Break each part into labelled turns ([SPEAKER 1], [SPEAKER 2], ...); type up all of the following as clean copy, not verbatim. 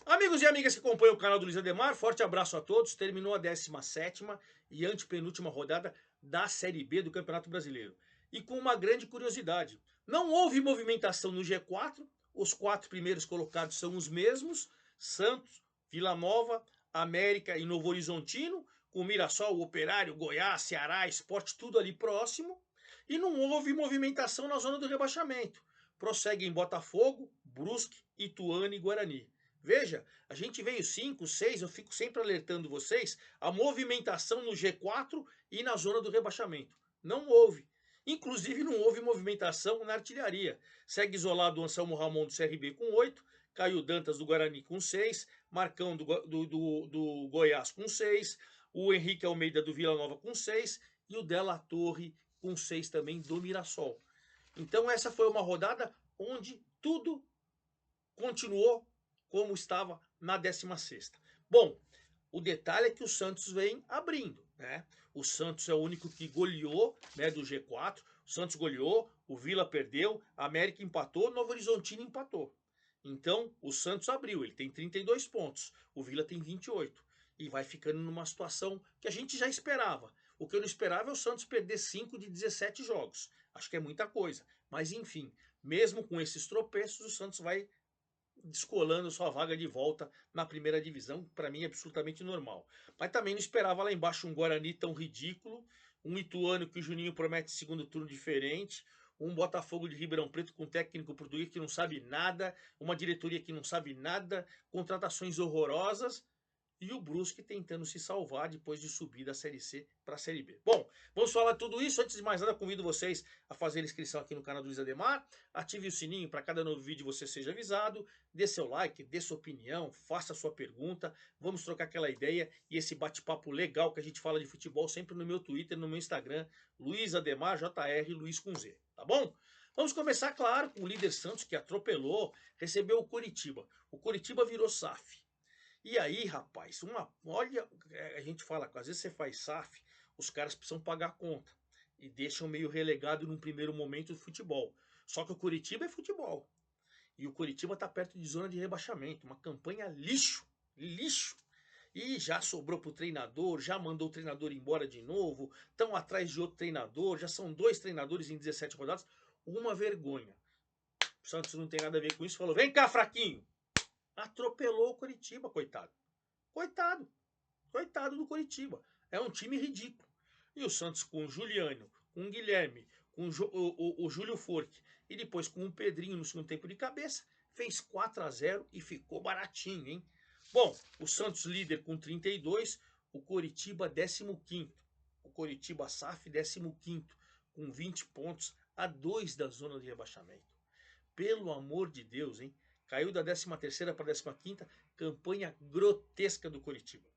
[SPEAKER 1] Amigos e amigas que acompanham o canal do Luiz Ademar, forte abraço a todos. Terminou a 17ª e antepenúltima rodada da Série B do Campeonato Brasileiro. E com uma grande curiosidade, não houve movimentação no G4, os 4 primeiros colocados são os mesmos, Santos, Vila Nova, América e Novo Horizontino, com Mirassol, Operário, Goiás, Ceará, Sport, tudo ali próximo. E não houve movimentação na zona do rebaixamento. Prosseguem Botafogo, Brusque, Ituano e Guarani. Veja, a gente veio 5, 6, eu fico sempre alertando vocês, a movimentação no G4 e na zona do rebaixamento. Não houve. Inclusive não houve movimentação na artilharia. Segue isolado o Anselmo Ramon do CRB com 8, Caio Dantas do Guarani com 6, Marcão do Goiás com 6, o Henrique Almeida do Vila Nova com 6 e o Della Torre com 6 também do Mirassol. Então essa foi uma rodada onde tudo continuou como estava na 16ª. Bom, o detalhe é que o Santos vem abrindo, né? O Santos é o único que goleou, né, do G4. O Santos goleou, o Vila perdeu, a América empatou, Novo Horizontino empatou. Então, o Santos abriu, ele tem 32 pontos, o Vila tem 28. E vai ficando numa situação que a gente já esperava. O que eu não esperava é o Santos perder 5 de 17 jogos. Acho que é muita coisa. Mas enfim, mesmo com esses tropeços, o Santos vai descolando sua vaga de volta na primeira divisão, para mim é absolutamente normal. Mas também não esperava lá embaixo um Guarani tão ridículo, um Ituano que o Juninho promete segundo turno diferente, um Botafogo de Ribeirão Preto com técnico português que não sabe nada, uma diretoria que não sabe nada, contratações horrorosas e o Brusque tentando se salvar depois de subir da Série C para a Série B. Bom, vamos falar tudo isso. Antes de mais nada, convido vocês a fazer a inscrição aqui no canal do Luiz Ademar. Ative o sininho para cada novo vídeo você seja avisado. Dê seu like, dê sua opinião, faça sua pergunta. Vamos trocar aquela ideia e esse bate-papo legal que a gente fala de futebol sempre no meu Twitter, no meu Instagram, Luiz Ademar, JR, Luiz com Z, tá bom? Vamos começar, claro, com o líder Santos que atropelou, recebeu o Coritiba. O Coritiba virou SAF. E aí, rapaz, olha, a gente fala que às vezes você faz SAF, os caras precisam pagar a conta e deixam meio relegado num primeiro momento o futebol. Só que o Curitiba é futebol. E o Curitiba está perto de zona de rebaixamento, uma campanha lixo, lixo. E já sobrou pro treinador, já mandou o treinador embora de novo, estão atrás de outro treinador, já são 2 treinadores em 17 rodadas, uma vergonha. O Santos não tem nada a ver com isso, falou: "Vem cá, fraquinho". Atropelou o Coritiba, coitado. Coitado. Coitado do Coritiba. É um time ridículo. E o Santos com o Juliano, com o Guilherme, com o Júlio Forte e depois com o Pedrinho no segundo tempo de cabeça, fez 4-0 e ficou baratinho, hein? Bom, o Santos líder com 32, o Coritiba 15º. O Coritiba SAF 15º, com 20 pontos, a 2 da zona de rebaixamento. Pelo amor de Deus, hein? Caiu da 13ª para a 15ª, campanha grotesca do Coritiba.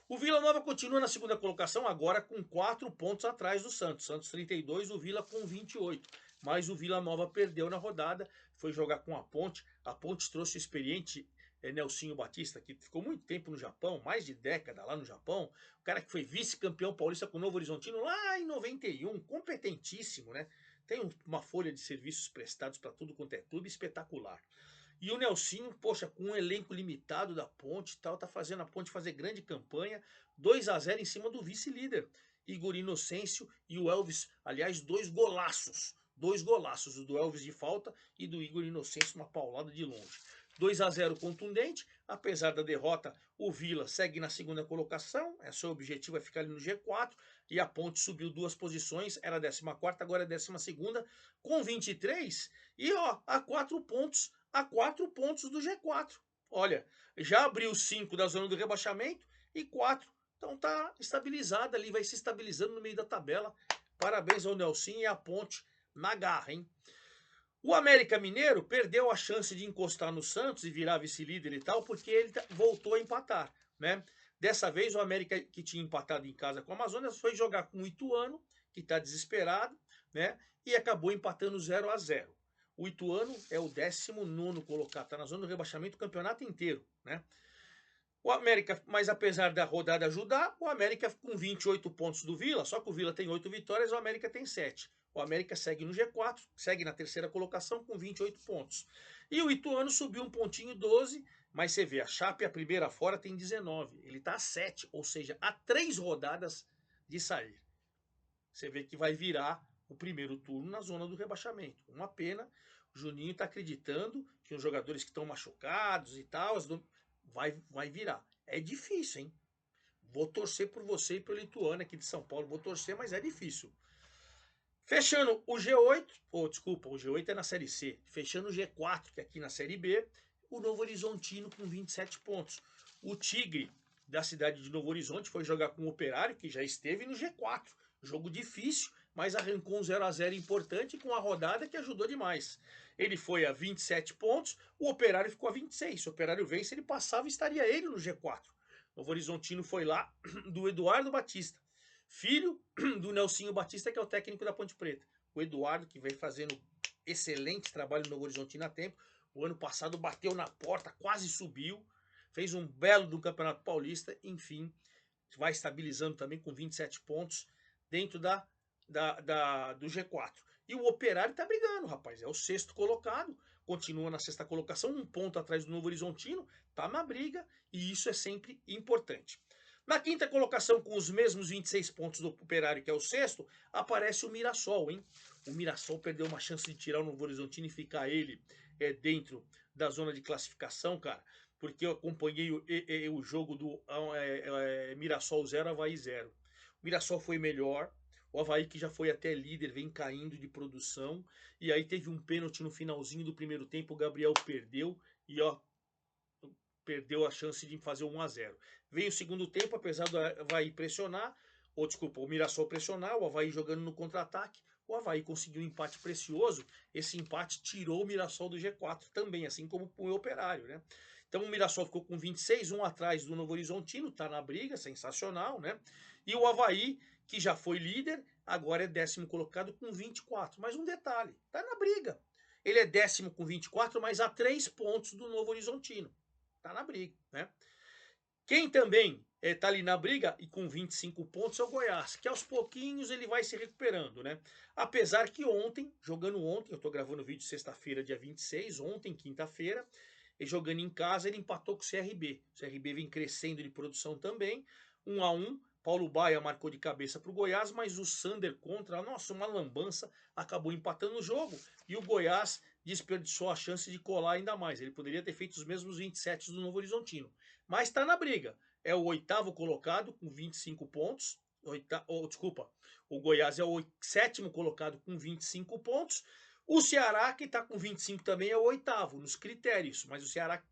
[SPEAKER 1] O Vila Nova continua na segunda colocação, agora com 4 pontos atrás do Santos. Santos 32, o Vila com 28. Mas o Vila Nova perdeu na rodada, foi jogar com a Ponte. A Ponte trouxe o experiente Nelsinho Batista, que ficou muito tempo no Japão, mais de década lá no Japão. O cara que foi vice-campeão paulista com o Novo Horizontino lá em 91, competentíssimo, né? Tem uma folha de serviços prestados para tudo quanto é clube espetacular. E o Nelsinho, poxa, com um elenco limitado da Ponte e tal, tá fazendo a Ponte fazer grande campanha. 2-0 em cima do vice-líder. Igor Inocêncio e o Elvis, aliás, 2 golaços. 2 golaços, o do Elvis de falta e do Igor Inocêncio, uma paulada de longe. 2-0 contundente, apesar da derrota, o Vila segue na segunda colocação, seu objetivo é ficar ali no G4, e a Ponte subiu 2 posições, era a 14ª, agora é a 12ª, com 23, e ó, a 4 pontos do G4. Olha, já abriu 5 da zona do rebaixamento e 4. Então tá estabilizada ali, vai se estabilizando no meio da tabela. Parabéns ao Nelson e à Ponte na garra, hein? O América Mineiro perdeu a chance de encostar no Santos e virar vice-líder e tal, porque ele voltou a empatar, né? Dessa vez o América, que tinha empatado em casa com o Amazonas, foi jogar com o Ituano, que está desesperado, né? E acabou empatando 0-0. O Ituano é o 19º colocado, está na zona do rebaixamento o campeonato inteiro, né? O América, mas apesar da rodada ajudar, o América com 28 pontos do Vila, só que o Vila tem 8 vitórias, o América tem 7. O América segue no G4, segue na terceira colocação com 28 pontos. E o Ituano subiu um pontinho, 12, Mas você vê, a Chape, a primeira fora, tem 19. Ele está a 7, ou seja, a 3 rodadas de sair. Você vê que vai virar o primeiro turno na zona do rebaixamento. Uma pena. O Juninho está acreditando que os jogadores que estão machucados e tal, vai virar. É difícil, hein? Vou torcer por você e pelo Ituano aqui de São Paulo. Vou torcer, mas é difícil. Fechando o G8, desculpa, o G8 é na Série C. Fechando o G4, que é aqui na Série B, o Novo Horizontino com 27 pontos. O Tigre da cidade de Novo Horizonte foi jogar com o Operário, que já esteve no G4. Jogo difícil, mas arrancou um 0-0 importante com a rodada que ajudou demais. Ele foi a 27 pontos, o Operário ficou a 26. Se o Operário vence, ele passava e estaria ele no G4. O Novo Horizontino foi lá do Eduardo Batista, filho do Nelsinho Batista, que é o técnico da Ponte Preta. O Eduardo, que vem fazendo excelente trabalho no Novo Horizontino há tempo. O ano passado bateu na porta, quase subiu. Fez um belo do Campeonato Paulista. Enfim, vai estabilizando também com 27 pontos dentro do G4. E o Operário tá brigando, rapaz. É o sexto colocado. Continua na sexta colocação, um ponto atrás do Novo Horizontino. Tá na briga e isso é sempre importante. Na quinta colocação, com os mesmos 26 pontos do Operário, que é o sexto, aparece o Mirassol, hein? O Mirassol perdeu uma chance de tirar o Novo Horizontino e ficar ele dentro da zona de classificação, cara, porque eu acompanhei o jogo do Mirassol 0, Avaí 0. O Mirassol foi melhor, o Avaí, que já foi até líder, vem caindo de produção, e aí teve um pênalti no finalzinho do primeiro tempo, o Gabriel perdeu, e ó, perdeu a chance de fazer 1-0. Veio o segundo tempo, apesar do Avaí pressionar, ou desculpa, o Mirassol pressionar, o Avaí jogando no contra-ataque, o Avaí conseguiu um empate precioso. Esse empate tirou o Mirassol do G4 também, assim como o Operário, né? Então o Mirassol ficou com 26, um atrás do Novo Horizontino, tá na briga, sensacional, né? E o Avaí, que já foi líder, agora é 10º colocado com 24. Mas um detalhe, tá na briga. Ele é 10º com 24, mas a 3 pontos do Novo Horizontino. Tá na briga, né? Quem também tá ali na briga e com 25 pontos é o Goiás, que aos pouquinhos ele vai se recuperando, né? Apesar que jogando ontem, eu tô gravando o vídeo sexta-feira, dia 26, ontem, quinta-feira, e jogando em casa, ele empatou com o CRB. O CRB vem crescendo de produção também, 1-1. Paulo Baia marcou de cabeça para o Goiás, mas o Sander contra, nossa, uma lambança, acabou empatando o jogo. E o Goiás desperdiçou a chance de colar ainda mais. Ele poderia ter feito os mesmos 27 do Novo Horizontino. Mas está na briga. É o 8º colocado com 25 pontos. Desculpa, o Goiás é o 7º colocado com 25 pontos. O Ceará, que está com 25 também, é o 8º nos critérios. Mas o Ceará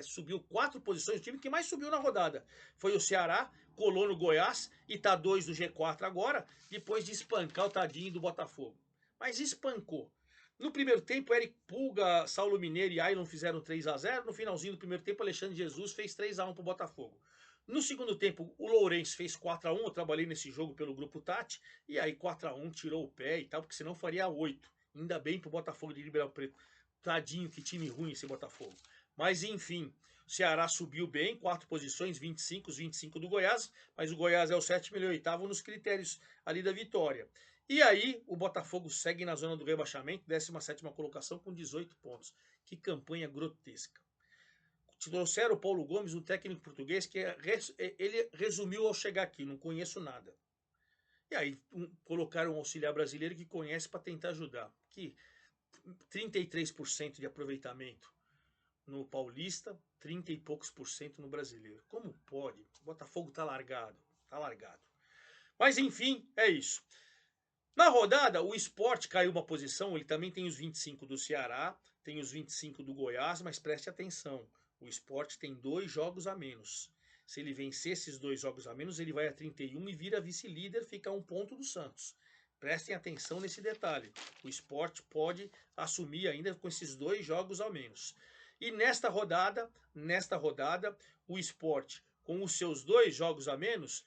[SPEAKER 1] subiu 4 posições. O time que mais subiu na rodada foi o Ceará, colou no Goiás e tá 2 do G4 agora, depois de espancar o tadinho do Botafogo. Mas espancou. No primeiro tempo, Eric Pulga, Saulo Mineiro e Ailon fizeram 3-0. No finalzinho do primeiro tempo, Alexandre Jesus fez 3-1 pro Botafogo. No segundo tempo, o Lourenço fez 4-1. Eu trabalhei nesse jogo pelo Grupo Tati. E aí 4-1 tirou o pé e tal, porque senão faria 8. Ainda bem pro Botafogo de Ribeirão Preto. Tadinho, que time ruim esse Botafogo. Mas enfim, o Ceará subiu bem, 4 posições, 25, os 25 do Goiás, mas o Goiás é o 7º e 8º nos critérios ali da vitória. E aí o Botafogo segue na zona do rebaixamento, 17ª colocação com 18 pontos. Que campanha grotesca. Trouxeram o Paulo Gomes, um técnico português, que ele resumiu ao chegar aqui, não conheço nada. E aí colocaram um auxiliar brasileiro que conhece para tentar ajudar. Que 33% de aproveitamento no Paulista, 30 e poucos por cento no Brasileiro. Como pode? O Botafogo tá largado, tá largado. Mas enfim, é isso. Na rodada, o Sport caiu uma posição, ele também tem os 25 do Ceará, tem os 25 do Goiás, mas preste atenção, o Sport tem 2 jogos a menos. Se ele vencer esses 2 jogos a menos, ele vai a 31 e vira vice-líder, fica a 1 ponto do Santos. Prestem atenção nesse detalhe. O Sport pode assumir ainda com esses 2 jogos a menos. E nesta rodada, o Sport, com os seus 2 jogos a menos,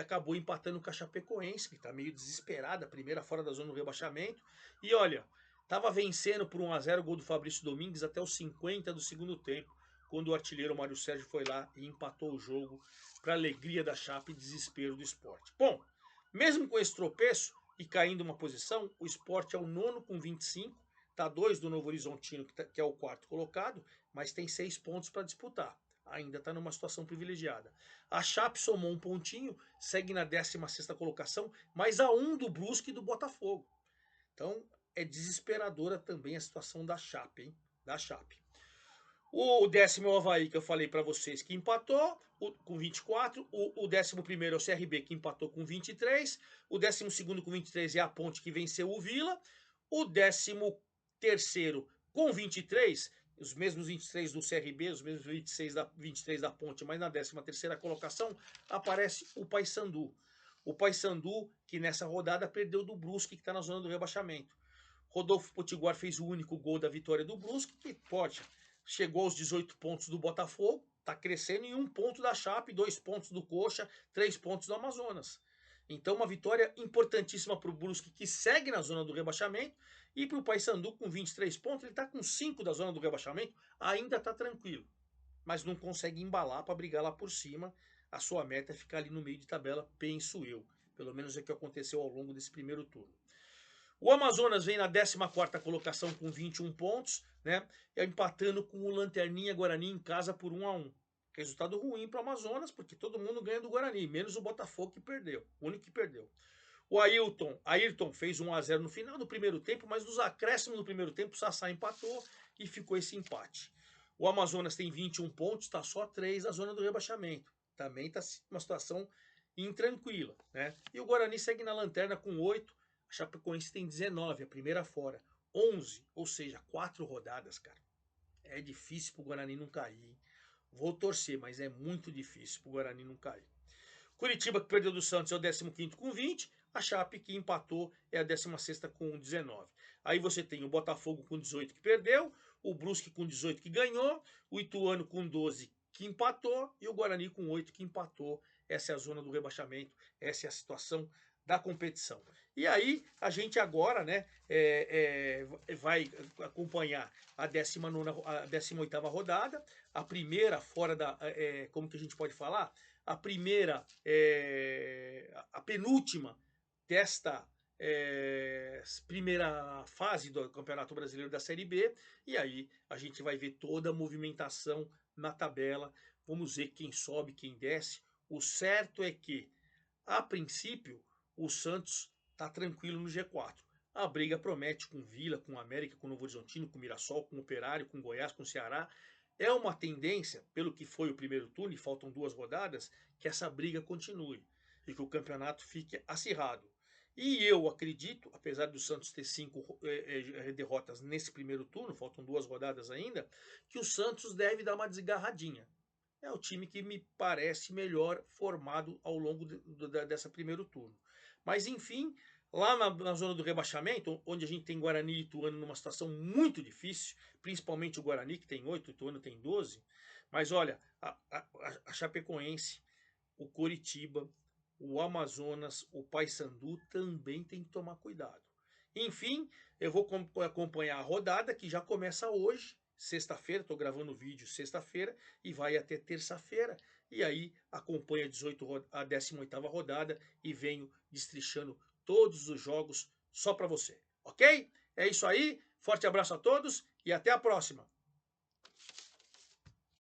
[SPEAKER 1] acabou empatando com a Chapecoense, que está meio desesperada, primeira fora da zona do rebaixamento. E olha, estava vencendo por 1-0, gol do Fabrício Domingues até os 50 do segundo tempo, quando o artilheiro Mário Sérgio foi lá e empatou o jogo, para alegria da Chape e desespero do Sport. Bom, mesmo com esse tropeço e caindo uma posição, o Sport é o 9º com 25, Tá 2 do Novo Horizontino, que é o quarto colocado, mas tem 6 pontos para disputar. Ainda está numa situação privilegiada. A Chape somou um pontinho, segue na 16ª colocação, mas a 1 do Brusque e do Botafogo. Então é desesperadora também a situação da Chape, hein? Da Chape. O 10º é o Avaí, que eu falei para vocês, que empatou com 24. O 11º é o CRB, que empatou com 23. O 12º com 23 é a Ponte, que venceu o Vila. O 13º com 23, os mesmos 23 do CRB, os mesmos 23 da Ponte, mas na 13ª colocação aparece o Paysandu. O Paysandu, que nessa rodada perdeu do Brusque, que está na zona do rebaixamento. Rodolfo Potiguar fez o único gol da vitória do Brusque, que pode... Chegou aos 18 pontos do Botafogo, está crescendo em 1 ponto da Chape, 2 pontos do Coxa, 3 pontos do Amazonas. Então uma vitória importantíssima para o Brusque, que segue na zona do rebaixamento, e para o Paysandu com 23 pontos, ele está com 5 da zona do rebaixamento, ainda está tranquilo, mas não consegue embalar para brigar lá por cima. A sua meta é ficar ali no meio de tabela, penso eu. Pelo menos é o que aconteceu ao longo desse primeiro turno. O Amazonas vem na 14ª colocação com 21 pontos, né? Empatando com o Lanterninha Guarani em casa por 1-1. Resultado ruim para o Amazonas, porque todo mundo ganha do Guarani, menos o Botafogo, que perdeu, o único que perdeu. O Ayrton fez 1-0 no final do primeiro tempo, mas nos acréscimos do primeiro tempo o Sassá empatou e ficou esse empate. O Amazonas tem 21 pontos, está só 3 na zona do rebaixamento. Também está uma situação intranquila, né? E o Guarani segue na lanterna com 8. A Chapecoense tem 19, a primeira fora. 11, ou seja, 4 rodadas, cara. É difícil pro Guarani não cair, hein? Vou torcer, mas é muito difícil pro Guarani não cair. Curitiba, que perdeu do Santos, é o 15º com 20. A Chape, que empatou, é a 16ª com 19. Aí você tem o Botafogo com 18, que perdeu. O Brusque com 18, que ganhou. O Ituano com 12, que empatou. E o Guarani com 8, que empatou. Essa é a zona do rebaixamento. Essa é a situação da competição. E aí a gente agora, né, vai acompanhar a 18ª rodada, a primeira fora da, como que a gente pode falar? A primeira, a penúltima desta primeira fase do Campeonato Brasileiro da Série B, e aí a gente vai ver toda a movimentação na tabela, vamos ver quem sobe, quem desce. O certo é que, a princípio, o Santos está tranquilo no G4. A briga promete com Vila, com América, com Novo Horizontino, com Mirassol, com Operário, com Goiás, com Ceará. É uma tendência, pelo que foi o primeiro turno, e faltam 2 rodadas, que essa briga continue e que o campeonato fique acirrado. E eu acredito, apesar do Santos ter 5 derrotas nesse primeiro turno, faltam 2 rodadas ainda, que o Santos deve dar uma desgarradinha. É o time que me parece melhor formado ao longo dessa primeiro turno. Mas enfim, lá na zona do rebaixamento, onde a gente tem Guarani e Ituano numa situação muito difícil, principalmente o Guarani, que tem 8, o Ituano tem 12. Mas olha, a Chapecoense, o Coritiba, o Amazonas, o Paysandu também tem que tomar cuidado. Enfim, eu vou acompanhar a rodada, que já começa hoje, sexta-feira, estou gravando o vídeo sexta-feira, e vai até terça-feira. E aí acompanha a 18ª rodada e venho destrichando todos os jogos só para você, ok? É isso aí, forte abraço a todos e até a próxima!